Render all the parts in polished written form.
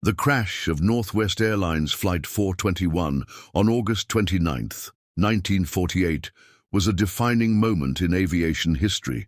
The crash of Northwest Airlines Flight 421 on August 29, 1948, was a defining moment in aviation history,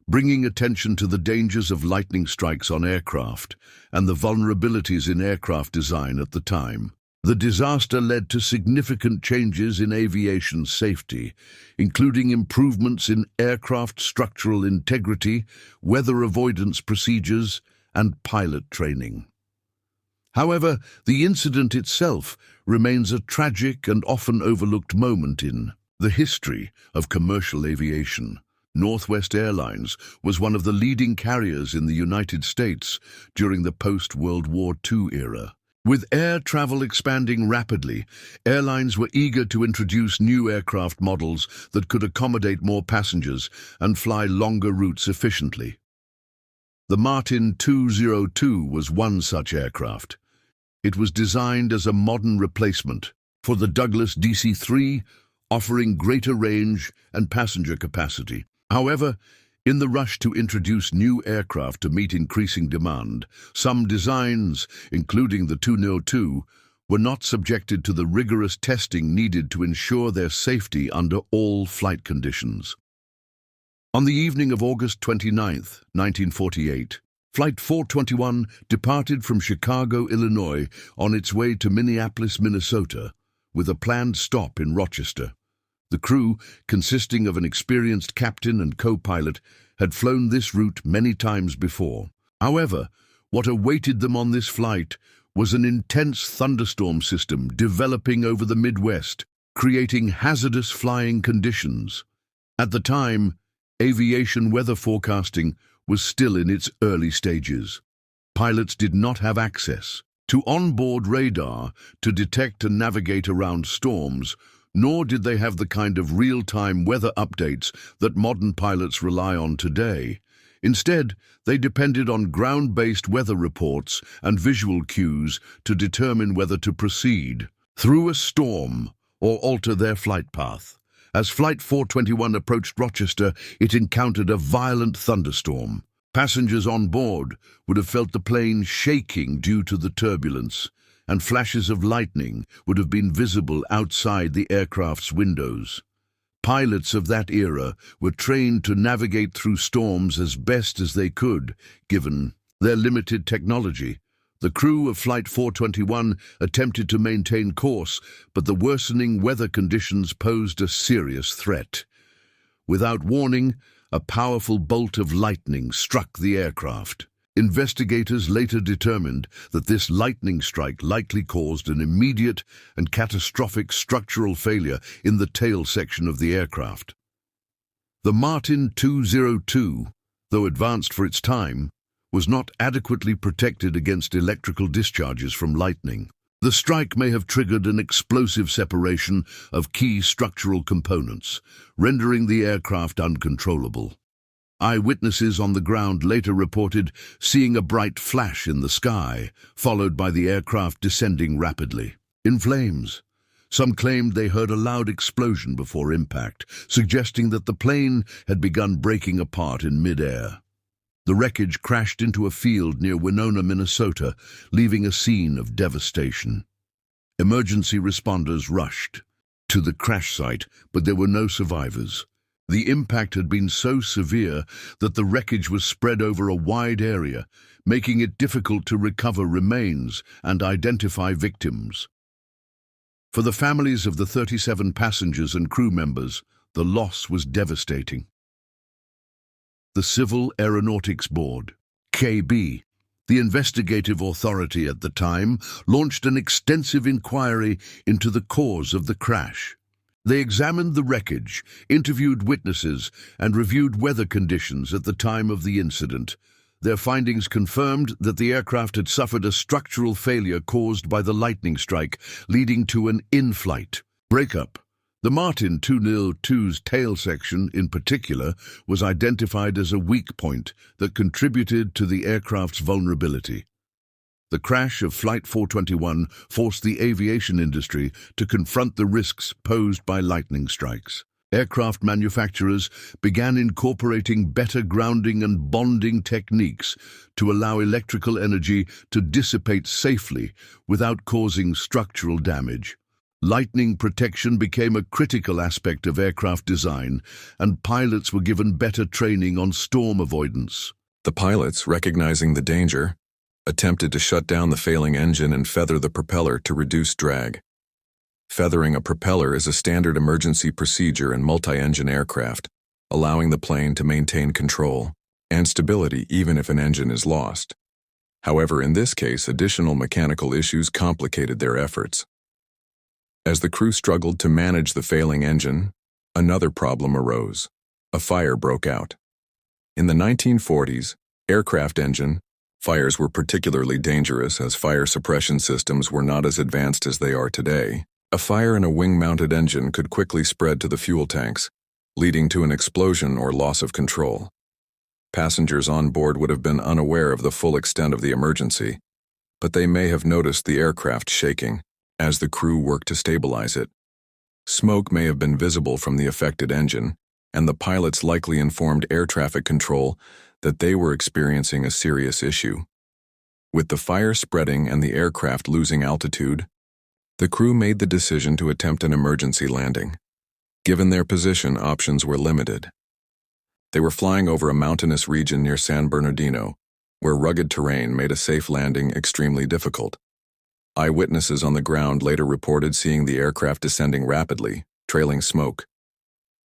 bringing attention to the dangers of lightning strikes on aircraft and the vulnerabilities in aircraft design at the time. The disaster led to significant changes in aviation safety, including improvements in aircraft structural integrity, weather avoidance procedures, and pilot training. However, the incident itself remains a tragic and often overlooked moment in the history of commercial aviation. Northwest Airlines was one of the leading carriers in the United States during the post-World War II era. With air travel expanding rapidly, airlines were eager to introduce new aircraft models that could accommodate more passengers and fly longer routes efficiently. The Martin 202 was one such aircraft. It was designed as a modern replacement for the Douglas DC-3, offering greater range and passenger capacity. However, in the rush to introduce new aircraft to meet increasing demand, some designs, including the 202, were not subjected to the rigorous testing needed to ensure their safety under all flight conditions. On the evening of August 29, 1948, Flight 421 departed from Chicago, Illinois, on its way to Minneapolis, Minnesota, with a planned stop in Rochester. The crew, consisting of an experienced captain and co-pilot, had flown this route many times before. However, what awaited them on this flight was an intense thunderstorm system developing over the Midwest, creating hazardous flying conditions. At the time, aviation weather forecasting was still in its early stages. Pilots did not have access to onboard radar to detect and navigate around storms, nor did they have the kind of real-time weather updates that modern pilots rely on today. Instead, they depended on ground-based weather reports and visual cues to determine whether to proceed through a storm or alter their flight path. As Flight 421 approached Rochester, it encountered a violent thunderstorm. Passengers on board would have felt the plane shaking due to the turbulence, and flashes of lightning would have been visible outside the aircraft's windows. Pilots of that era were trained to navigate through storms as best as they could, given their limited technology. The crew of Flight 421 attempted to maintain course, but the worsening weather conditions posed a serious threat. Without warning, a powerful bolt of lightning struck the aircraft. Investigators later determined that this lightning strike likely caused an immediate and catastrophic structural failure in the tail section of the aircraft. The Martin 202, though advanced for its time, was not adequately protected against electrical discharges from lightning. The strike may have triggered an explosive separation of key structural components, rendering the aircraft uncontrollable. Eyewitnesses on the ground later reported seeing a bright flash in the sky, followed by the aircraft descending rapidly in flames. Some claimed they heard a loud explosion before impact, suggesting that the plane had begun breaking apart in mid-air. The wreckage crashed into a field near Winona, Minnesota, leaving a scene of devastation. Emergency responders rushed to the crash site, but there were no survivors. The impact had been so severe that the wreckage was spread over a wide area, making it difficult to recover remains and identify victims. For the families of the 37 passengers and crew members, the loss was devastating. The Civil Aeronautics Board, KB, the investigative authority at the time, launched an extensive inquiry into the cause of the crash. They examined the wreckage, interviewed witnesses, and reviewed weather conditions at the time of the incident. Their findings confirmed that the aircraft had suffered a structural failure caused by the lightning strike, leading to an in-flight breakup. The Martin 202's tail section, in particular, was identified as a weak point that contributed to the aircraft's vulnerability. The crash of Flight 421 forced the aviation industry to confront the risks posed by lightning strikes. Aircraft manufacturers began incorporating better grounding and bonding techniques to allow electrical energy to dissipate safely without causing structural damage. Lightning protection became a critical aspect of aircraft design, and pilots were given better training on storm avoidance. The pilots, recognizing the danger, attempted to shut down the failing engine and feather the propeller to reduce drag. Feathering a propeller is a standard emergency procedure in multi-engine aircraft, allowing the plane to maintain control and stability even if an engine is lost. However, in this case, additional mechanical issues complicated their efforts. As the crew struggled to manage the failing engine, another problem arose. A fire broke out. In the 1940s, aircraft engine fires were particularly dangerous as fire suppression systems were not as advanced as they are today. A fire in a wing-mounted engine could quickly spread to the fuel tanks, leading to an explosion or loss of control. Passengers on board would have been unaware of the full extent of the emergency, but they may have noticed the aircraft shaking as the crew worked to stabilize it. Smoke may have been visible from the affected engine, and the pilots likely informed air traffic control that they were experiencing a serious issue. With the fire spreading and the aircraft losing altitude, the crew made the decision to attempt an emergency landing. Given their position, options were limited. They were flying over a mountainous region near San Bernardino, where rugged terrain made a safe landing extremely difficult. Eyewitnesses on the ground later reported seeing the aircraft descending rapidly, trailing smoke.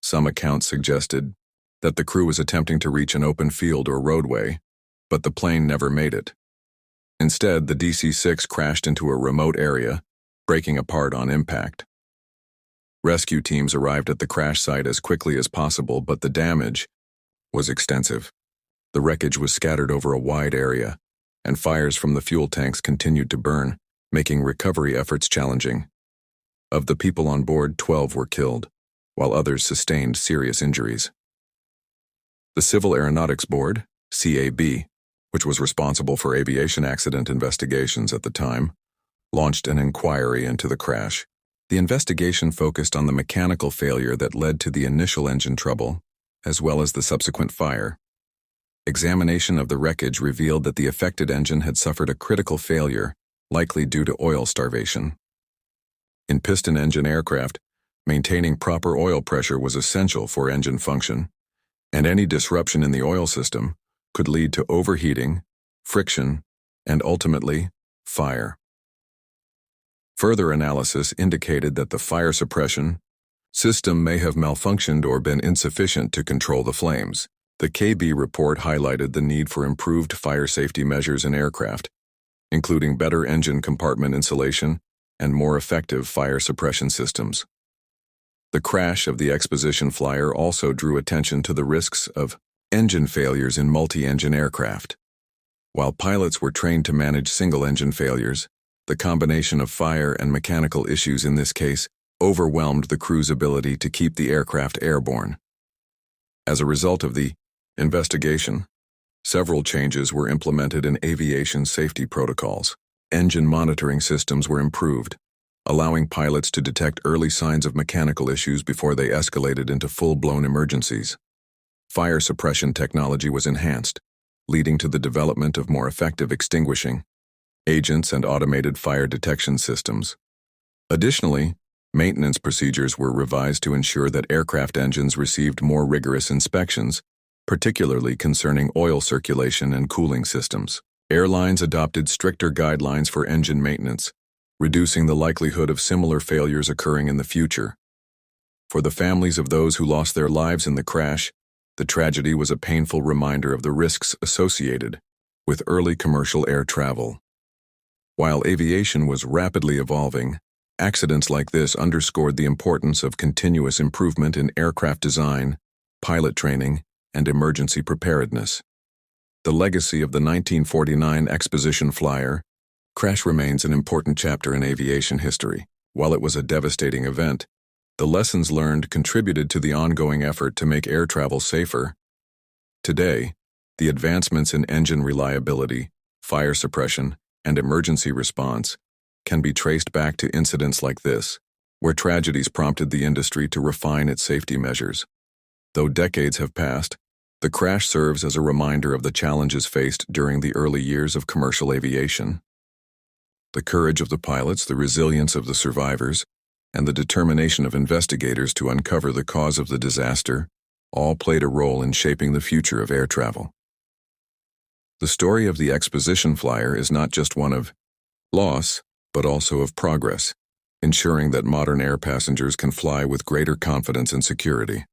Some accounts suggested that the crew was attempting to reach an open field or roadway, but the plane never made it. Instead, the DC-6 crashed into a remote area, breaking apart on impact. Rescue teams arrived at the crash site as quickly as possible, but the damage was extensive. The wreckage was scattered over a wide area, and fires from the fuel tanks continued to burn, making recovery efforts challenging. Of the people on board, 12 were killed, while others sustained serious injuries. The Civil Aeronautics Board, CAB, which was responsible for aviation accident investigations at the time, launched an inquiry into the crash. The investigation focused on the mechanical failure that led to the initial engine trouble, as well as the subsequent fire. Examination of the wreckage revealed that the affected engine had suffered a critical failure, likely due to oil starvation. In piston-engine aircraft, maintaining proper oil pressure was essential for engine function, and any disruption in the oil system could lead to overheating, friction, and ultimately, fire. Further analysis indicated that the fire suppression system may have malfunctioned or been insufficient to control the flames. The KB report highlighted the need for improved fire safety measures in aircraft, including better engine compartment insulation and more effective fire suppression systems. The crash of the Exposition Flyer also drew attention to the risks of engine failures in multi-engine aircraft. While pilots were trained to manage single-engine failures, the combination of fire and mechanical issues in this case overwhelmed the crew's ability to keep the aircraft airborne. As a result of the investigation, several changes were implemented in aviation safety protocols. Engine monitoring systems were improved, allowing pilots to detect early signs of mechanical issues before they escalated into full-blown emergencies. Fire suppression technology was enhanced, leading to the development of more effective extinguishing agents and automated fire detection systems. Additionally, maintenance procedures were revised to ensure that aircraft engines received more rigorous inspections, particularly concerning oil circulation and cooling systems. Airlines adopted stricter guidelines for engine maintenance, reducing the likelihood of similar failures occurring in the future. For the families of those who lost their lives in the crash, the tragedy was a painful reminder of the risks associated with early commercial air travel. While aviation was rapidly evolving, accidents like this underscored the importance of continuous improvement in aircraft design, pilot training, and emergency preparedness. The legacy of the 1949 Exposition Flyer crash remains an important chapter in aviation history. While it was a devastating event, the lessons learned contributed to the ongoing effort to make air travel safer. Today, the advancements in engine reliability, fire suppression, and emergency response can be traced back to incidents like this, where tragedies prompted the industry to refine its safety measures. Though decades have passed, the crash serves as a reminder of the challenges faced during the early years of commercial aviation. The courage of the pilots, the resilience of the survivors, and the determination of investigators to uncover the cause of the disaster all played a role in shaping the future of air travel. The story of the Exposition Flyer is not just one of loss, but also of progress, ensuring that modern air passengers can fly with greater confidence and security.